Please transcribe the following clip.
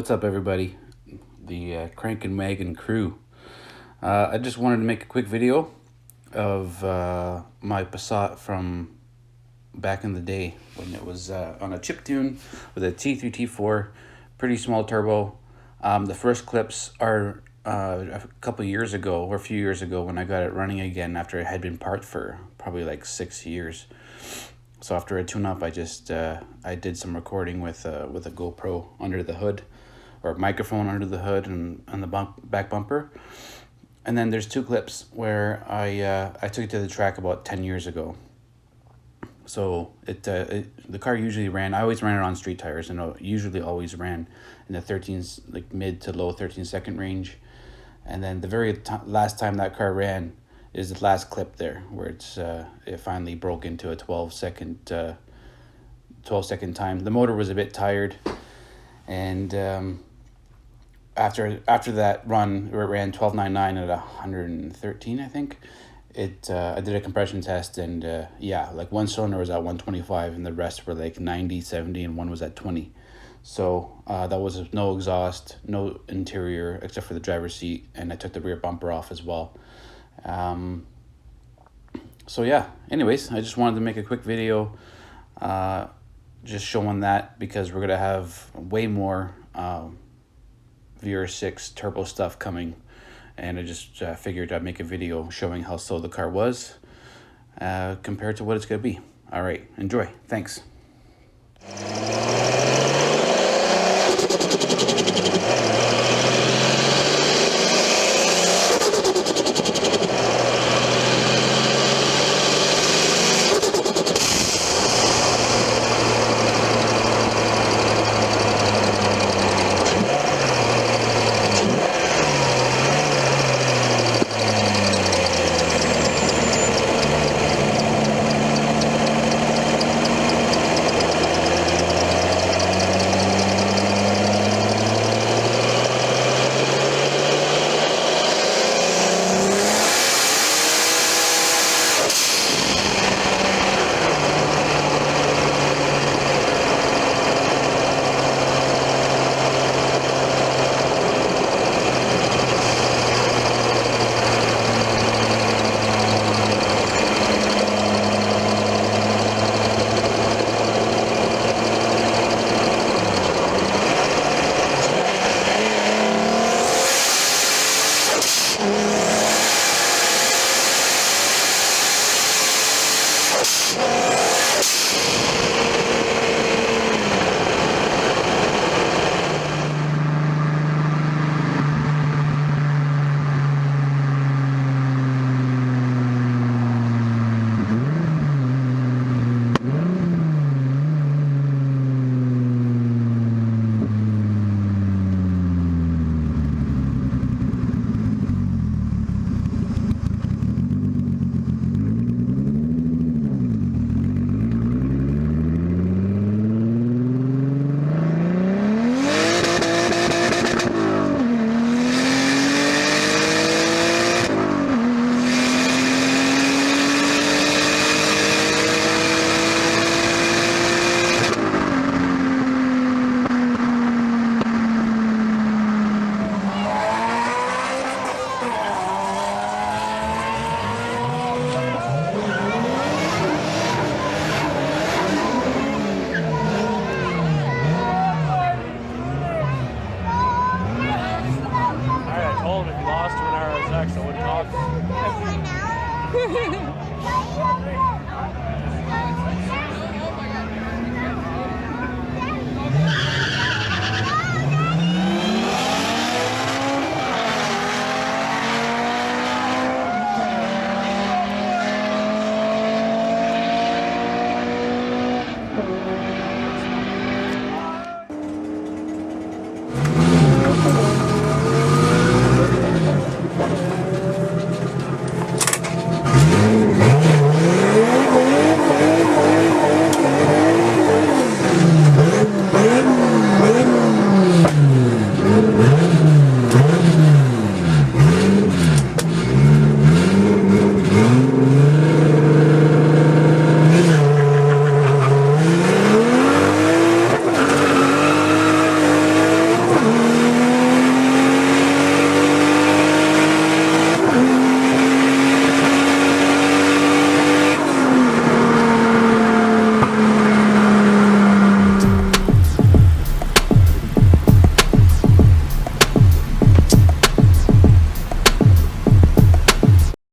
What's up, everybody? The Crank and Wagon crew. I just wanted to make a quick video of my Passat from back in the day when it was on a chip tune with a T3 T4, pretty small turbo. The first clips are a couple years ago, or a few years ago, when I got it running again after it had been parked for probably like 6 years. So after a tune-up, I just I did some recording with a GoPro under the hood, or microphone under the hood and on the back bumper. And then there's two clips where I took it to the track about 10 years ago. So the car usually ran. I always ran it on street tires, and it usually always ran in the 13s, like mid to low 13-second range. And then the very last time that car ran is the last clip there, where it finally broke into a 12-second time. The motor was a bit tired, and after that run, where it ran 12.99 at 113, I think. I did a compression test, and yeah, like one cylinder was at 125 and the rest were like 90, 70, and one was at 20. So that was no exhaust, no interior except for the driver's seat, and I took the rear bumper off as well. So yeah, anyways, I just wanted to make a quick video just showing that, because we're gonna have way more VR6 turbo stuff coming, and I just figured I'd make a video showing how slow the car was compared to what it's gonna be. All right, enjoy. Thanks. I wouldn't talk.